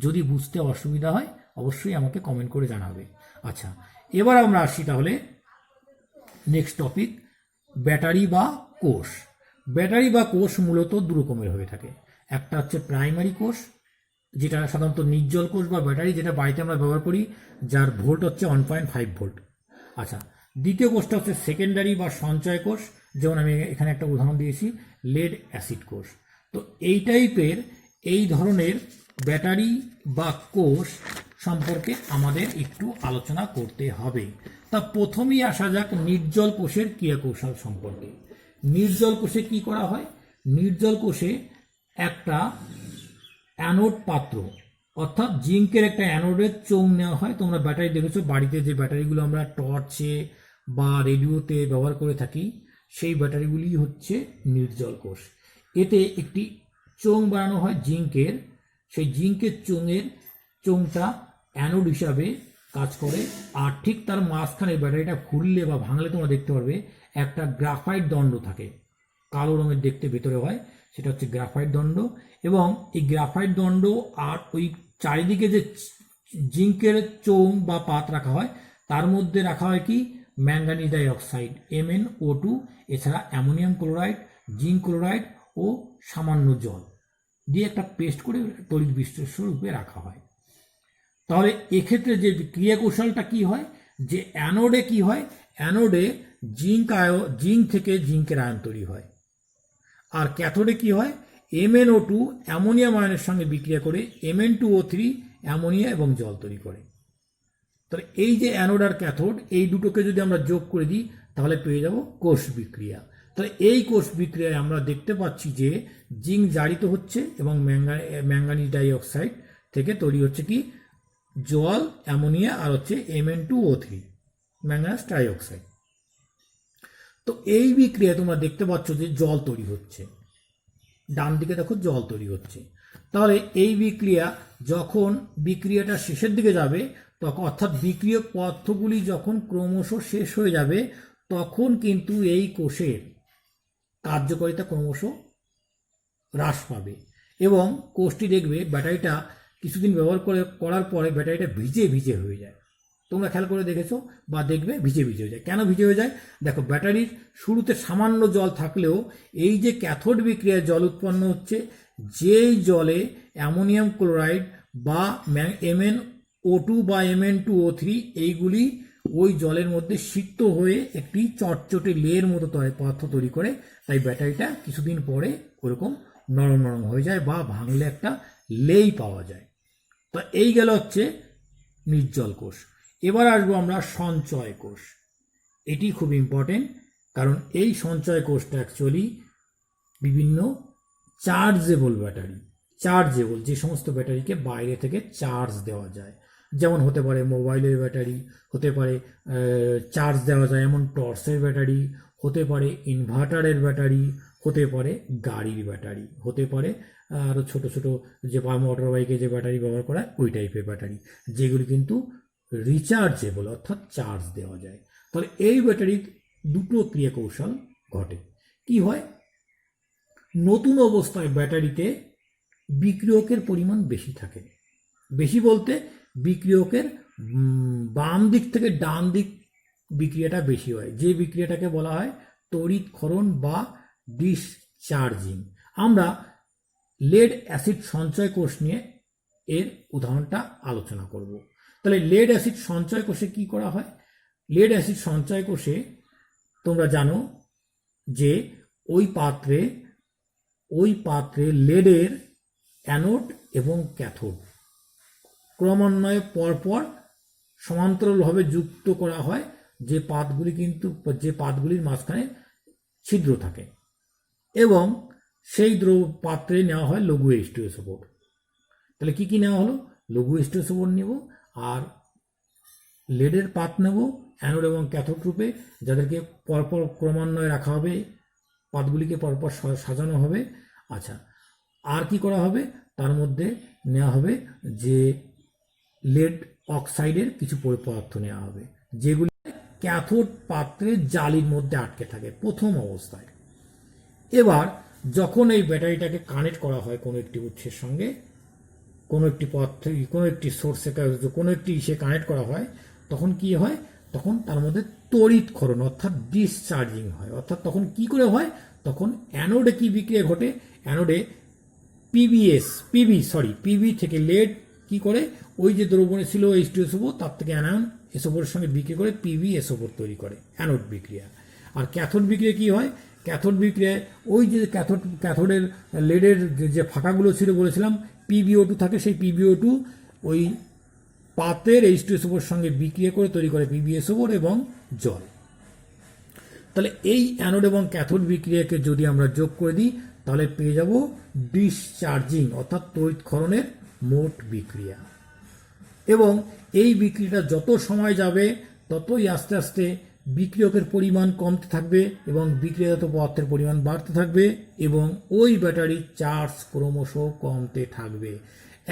যদি বুঝতে অসুবিধা হয় অবশ্যই আমাকে কমেন্ট করে জানাবে। আচ্ছা, এবার আমরা আসি তাহলে নেক্সট টপিক, ব্যাটারি বা কোষ। ব্যাটারি বা কোষ মূলত দু রকমের হয়ে থাকে। একটা হচ্ছে প্রাইমারি কোষ, যেটা সাধারণত নির্জল কোষ বা ব্যাটারি, যেটা বাড়িতে আমরা ব্যবহার করি, যার ভোল্ট হচ্ছে 1.5 ভোল্ট। আচ্ছা, দ্বিতীয় কোষটা হচ্ছে সেকেন্ডারি বা সঞ্চয় কোষ, যেমন আমি এখানে একটা উদাহরণ দিয়েছি, লেড অ্যাসিড কোষ। তো এই টাইপের এই ধরনের ব্যাটারি বা কোষ সম্পর্কে আমাদের একটু আলোচনা করতে হবে। তা প্রথমেই আসা যাক নির্জল কোষের ক্রিয়াকৌশল সম্পর্কে। নির্জল কোষে কি করা হয়? নির্জল কোষে একটা অ্যানোড পাত্র, অর্থাৎ জিঙ্কের একটা অ্যানোডের চোঙ নেওয়া হয়। তোমরা ব্যাটারি দেখেছো, বাড়িতে যে ব্যাটারিগুলো আমরা টর্চে বা রেডিওতে ব্যবহার করে থাকি, সেই ব্যাটারিগুলি হচ্ছে নির্জল কোষ। এতে একটি চোঙ বানানো হয় জিঙ্কের, সেই জিঙ্কের চোঙটা অ্যানোড হিসাবে কাজ করে। আর ঠিক তার মাঝখানে ব্যাটারিটা খুললে বা ভাঙলে তোমরা দেখতে পারবে একটা গ্রাফাইট দণ্ড থাকে, কালো রঙের দেখতে ভেতরে হয়, সেটা হচ্ছে গ্রাফাইট দণ্ড। এবং এই গ্রাফাইট দণ্ড আর ওই চারিদিকে যে জিঙ্কের চোঙ বা পাত রাখা হয়, তার মধ্যে রাখা হয় কি ম্যাঙ্গানিজ ডাইঅক্সাইড MnO2, এছাড়া অ্যামোনিয়াম ক্লোরাইড, জিঙ্ক ক্লোরাইড ও সামান্য জল দিয়ে একটা পেস্ট করে তড়িৎ বিশ্লেষ্য রূপে রাখা হয়। তাহলে এক্ষেত্রে যে ক্রিয়া কৌশলটা কি হয়, যে অ্যানোডে কি হয়, অ্যানোডে জিঙ্ক থেকে জিঙ্কের আয়ন তৈরি হয়। আর ক্যাথোডে কি হয়, MnO2 অ্যামোনিয়াম আয়নের সঙ্গে বিক্রিয়া করে Mn2O3 অ্যামোনিয়া এবং জল তৈরি করে। তাহলে এই যে অ্যানোড আর ক্যাথোড, এই দুটোকে যদি আমরা যোগ করে দিই তাহলে পেয়ে যাব কোষ বিক্রিয়া। তাহলে এই কোষ বিক্রিয়ায় আমরা দেখতে পাচ্ছি যে জিঙ্ক জারিত হচ্ছে এবং ম্যাঙ্গানিজ ডাইঅক্সাইড থেকে তৈরি হচ্ছে কি জল, অ্যামোনিয়া আর হচ্ছে Mn2O3 ম্যাঙ্গানিজ ডাইঅক্সাইড। তো এই বিক্রিয়ায় তোমরা দেখতে পাচ্ছ যে জল তৈরি হচ্ছে, ডান দিকে দেখো জল তৈরি হচ্ছে। তাহলে এই বিক্রিয়া যখন বিক্রিয়াটা শেষের দিকে যাবে তখন, অর্থাৎ বিক্রিয়ক পদার্থগুলি যখন ক্রমশ শেষ হয়ে যাবে তখন কিন্তু এই কোষের কার্যকারিতা ক্রমশ হ্রাস পাবে এবং কোষটি দেখবে ব্যাটারিটা কিছুদিন ব্যবহার করার পরে ব্যাটারিটা ভিজে ভিজে হয়ে যায়। তোমরা খেয়াল করে দেখেছো বা দেখবে ভিজে ভিজে হয়ে যায়। কেন ভিজে হয়ে যায়? দেখো, ব্যাটারির শুরুতে সামান্য জল থাকলেও এই যে ক্যাথোড বিক্রিয়ায় জল উৎপন্ন হচ্ছে, যেই জলে অ্যামোনিয়াম ক্লোরাইড বা MnO2 বা Mn2O3 এইগুলি ওই জলের মধ্যে সিক্ত হয়ে একটি চটচটে লেয়ের মতো পদার্থ তৈরি করে, তাই ব্যাটারিটা কিছুদিন পরে ওরকম নরম নরম হয়ে যায় বা ভাঙলে একটা লেই পাওয়া যায়। তো এই গেল হচ্ছে নির্জল কোষ। এবার আসবো আমরা সঞ্চয় কোষ। এটি খুব ইম্পর্টেন্ট, কারণ এই সঞ্চয় কোষটা অ্যাকচুয়ালি বিভিন্ন চার্জেবল ব্যাটারি, চার্জেবল যে সমস্ত ব্যাটারিকে বাইরে থেকে চার্জ দেওয়া যায়, যেমন হতে পারে মোবাইলের ব্যাটারি, হতে পারে চার্জ দেওয়া যায় এমন টর্চের ব্যাটারি, হতে পারে ইনভার্টারের ব্যাটারি, হতে পারে গাড়ির ব্যাটারি, হতে পারে আরও ছোটো ছোটো যে মোটর বাইকে যে ব্যাটারি ব্যবহার করা ওই টাইপের ব্যাটারি, যেগুলি কিন্তু রিচার্জেবল অর্থাৎ চার্জ দেওয়া যায়। তাহলে এই ব্যাটারির দুটো ক্রিয়া কৌশল ঘটে। কি হয়? নতুন অবস্থায় ব্যাটারিতে বিক্রিয়কের পরিমাণ বেশি থাকে। বেশি বলতে বিক্রিয়কের বাম দিক থেকে ডান দিক বিক্রিয়াটা বেশি হয়, যে বিক্রিয়াটাকে বলা হয় তড়িৎক্ষরণ বা ডিসচার্জিং। আমরা লেড অ্যাসিড সঞ্চয় কোষ নিয়ে এর উদাহরণটা আলোচনা করব। তাহলে লেড অ্যাসিড সঞ্চয় কোষে কি করা হয়? লেড অ্যাসিড সঞ্চয় কোষে তোমরা জানো যে ওই পাত্রে লেডের অ্যানোড এবং ক্যাথোড ক্রমান্বয়ে পরপর সমান্তরালভাবে যুক্ত করা হয়, যে পাতগুলির মাঝখানে ছিদ্র থাকে, এবং সেই পাত্রে নেওয়া হয় লঘু H2SO4। তাহলে কি নেওয়া হলো? লঘু H2SO4 নেব, আর লেডের পাত নেব অ্যানোড এবং ক্যাথোড রূপে, যাদেরকে পরপর ক্রমান্বয়ে রাখা হবে, পাতগুলিকে পরপর সাজানো হবে। আচ্ছা, আর কি করা হবে? তার মধ্যে নেওয়া হবে যে লেড অক্সাইডের কিছু পদার্থ নেওয়া হবে, যেগুলি ক্যাথোড পাত্রের জালির মধ্যে আটকে থাকে প্রথম অবস্থায়। এবার যখন এই ব্যাটারিটাকে কানেক্ট করা হয় কোনো একটি উৎসের সঙ্গে, কোনো একটি পদার্থ, কোনো একটি সোর্সে, কোনো একটি ইসে কানেক্ট করা হয়, তখন কি হয়? তখন তার মধ্যে তড়িৎক্ষরণ অর্থাৎ ডিসচার্জিং হয়। অর্থাৎ তখন কি করে হয়? তখন অ্যানোডে কি বিক্রিয়া ঘটে? অ্যানোডে পিবি থেকে লেড কি করে, ওই যে দ্রবণে ছিল H2SO4 তার থেকে অ্যানায়ন SO4 এর সঙ্গে বিক্রিয়া করে PbSO4 তৈরি করে, অ্যানোড বিক্রিয়া। আর ক্যাথোড বিক্রিয়া কি হয়? ক্যাথোড বিক্রিয়ায় ওই যে ক্যাথোডের লেডের যে ফাঁকাগুলো ছিল বলেছিলাম PbO2 থাকে, সেই PbO2 ওই পাত্রের H2SO4 এর সঙ্গে বিক্রিয়া করে তৈরি করে PbSO4 এবং জল। তাহলে এই অ্যানোড এবং ক্যাথোড বিক্রিয়াকে যদি আমরা যোগ করে দিই তাহলে পেয়ে যাব ডিসচার্জিং অর্থাৎ তড়িৎক্ষরণের মোট বিক্রিয়া। এবং এই বিক্রিয়াটা যত সময় যাবে ততই আস্তে আস্তে বিক্রিয়কের পরিমাণ কমতে থাকবে এবং বিক্রিয়াজাত পদার্থের পরিমাণ বাড়তে থাকবে এবং ওই ব্যাটারির চার্জ ক্রমশ কমতে থাকবে।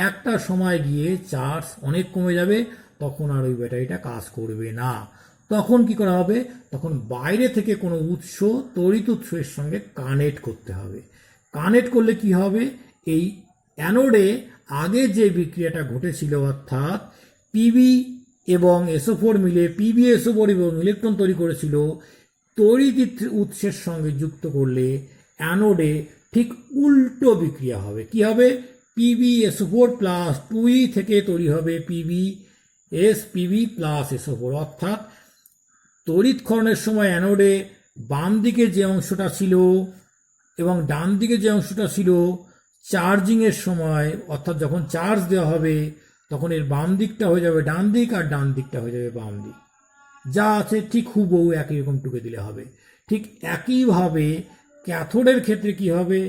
একটা সময় গিয়ে চার্জ অনেক কমে যাবে, তখন আর ওই ব্যাটারিটা কাজ করবে না। তখন কি করা হবে? তখন বাইরে থেকে কোনো উৎস, তড়িৎ উৎসের সঙ্গে কানেক্ট করতে হবে। কানেক্ট করলে কি হবে? এই অ্যানোডে আগে যে বিক্রিয়াটা ঘটেছিল, অর্থাৎ পিবি এবং SO4 মিলে PbSO4 এবং ইলেকট্রন তৈরি করেছিল, তড়িৎ উৎসের সঙ্গে যুক্ত করলে অ্যানোডে ঠিক উল্টো বিক্রিয়া হবে। কি হবে? PbSO4 প্লাস 2E থেকে তৈরি হবে PbP প্লাস SO4। অর্থাৎ তড়িৎক্ষরণের সময় অ্যানোডে বাম দিকে যে অংশটা ছিল এবং ডান দিকে যে অংশটা ছিল চার্জিংয়ের সময় অর্থাৎ যখন চার্জ দেওয়া হবে তখন এর বাম দিকটা হয়ে যাবে ডান দিক আর ডান দিকটা হয়ে যাবে বাম দিক। যা আছে ঠিক হুবহু একই রকম টুকে দিলে হবে। ঠিক একইভাবে ক্যাথোডের ক্ষেত্রে কি হবে,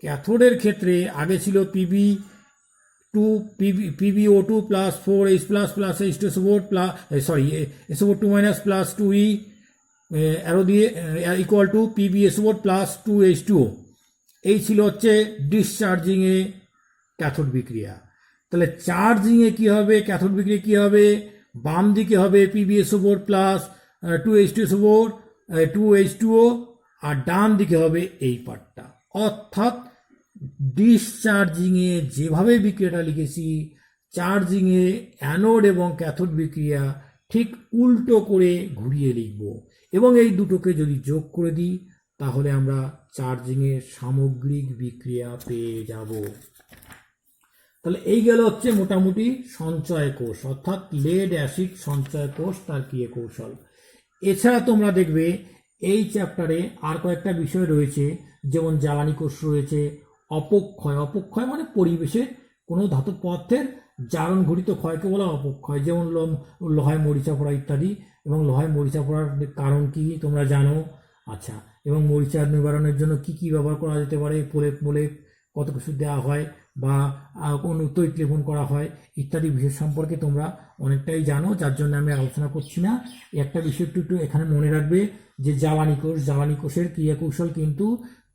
ক্যাথোডের ক্ষেত্রে আগে ছিল PbO2 plus 4H plus H2SO4 plus SO2 minus plus 2E arrow দিয়ে equal to PbSO4 plus 2H2O। এই ছিল হচ্ছে ডিসচার্জিংয়ে ক্যাথোড বিক্রিয়া। তাহলে চার্জিংয়ে কি হবে, ক্যাথোড বিক্রিয়া কি হবে, বাম দিকে হবে PbSO4 প্লাস 2H2SO4 2H2O আর ডান দিকে হবে এই পার্টটা। অর্থাৎ ডিসচার্জিংয়ে যেভাবে বিক্রিয়াটা লিখেছি, চার্জিংয়ে অ্যানোড এবং ক্যাথোড বিক্রিয়া ঠিক উল্টো করে ঘুরিয়ে লিখব এবং এই দুটোকে যদি যোগ করে দিই তাহলে আমরা চার্জিংয়ের সামগ্রিক বিক্রিয়া পেয়ে যাব। তাহলে এই গেল হচ্ছে মোটামুটি সঞ্চয় কোষ অর্থাৎ লেড অ্যাসিড সঞ্চয় কোষ তার ক্রিয়া কৌশল। এছাড়া তোমরা দেখবে এই চ্যাপ্টারে আর কয়েকটা বিষয় রয়েছে, যেমন জ্বালানি কোষ রয়েছে, অপক্ষয় মানে পরিবেশে কোনো ধাতব পদার্থের জারণ ঘটিত ক্ষয়কে বলা অপক্ষয়, যেমন লোহায় মরিচা পড়া ইত্যাদি। এবং লোহায় মরিচা পড়ার কারণ কি তোমরা জানো। আচ্ছা, এবং মরিচা নিবারণের জন্য কি কি ব্যবহার করা যেতে পারে, প্রলেপ কত কিছু দেওয়া হয় বা কোন তৈত লেপন করা হয় ইত্যাদি বিষয় সম্পর্কে তোমরা অনেকটাই জানো, যার জন্য আমি আলোচনা করছি না। একটা বিষয় একটু এখানে মনে রাখবে যে জ্বালানি কোষের ক্রিয়া কৌশল কিন্তু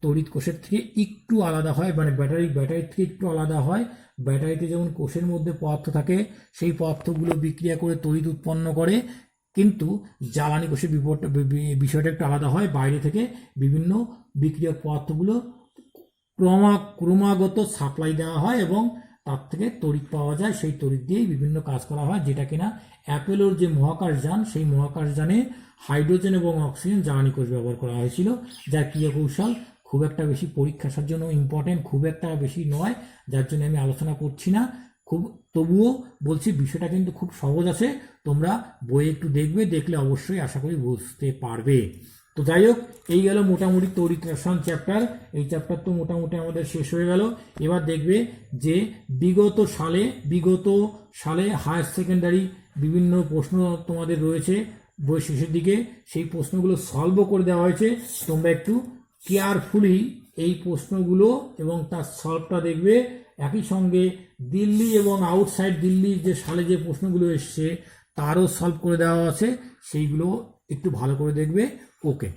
তড়িৎ কোষের থেকে একটু আলাদা হয়, মানে ব্যাটারির থেকে একটু আলাদা হয়। ব্যাটারিতে যেমন কোষের মধ্যে পদার্থ থাকে সেই পদার্থগুলো বিক্রিয়া করে তড়িৎ উৎপন্ন করে, কিন্তু জ্বালানি কোষের বিষয়টা একটু আলাদা হয়। বাইরে থেকে বিভিন্ন বিক্রিয়ক পদার্থগুলো ক্রমাগত সাপ্লাই দেওয়া হয় এবং তার থেকে তড়িৎ পাওয়া যায়, সেই তড়িৎ দিয়েই বিভিন্ন কাজ করা হয়, যেটা কিনা অ্যাপোলোর যে মহাকাশযান সেই মহাকাশযানে হাইড্রোজেন এবং অক্সিজেন জ্বালানি কোষ ব্যবহার করা হয়েছিল, যার ক্রিয়া কৌশল খুব একটা বেশি পরীক্ষার জন্য ইম্পর্টেন্ট খুব একটা বেশি নয়, যার জন্য আমি আলোচনা করছি না। তবুও বলছি বিষয়টা কিন্তু খুব সহজ আছে, তোমরা বই একটু দেখলে অবশ্যই আশা করি বুঝতে পারবে। তো যাই হোক, এই গেল মোটামুটি তড়িৎ রসায়ন চ্যাপ্টার। এই চ্যাপ্টার তো মোটামুটি আমাদের শেষ হয়ে গেল। এবার দেখবে যে বিগত সালে হায়ার সেকেন্ডারি বিভিন্ন প্রশ্ন তোমাদের রয়েছে বই শেষের দিকে, সেই প্রশ্নগুলো সলভও করে দেওয়া হয়েছে। তোমরা একটু কেয়ারফুলি এই প্রশ্নগুলো এবং তার সলভটা দেখবে। একই সঙ্গে দিল্লি এবং আউটসাইড দিল্লির যে সালে যে প্রশ্নগুলো এসছে তারও সলভ করে দেওয়া আছে, সেইগুলো একটু ভালো করে দেখবে। ওকে।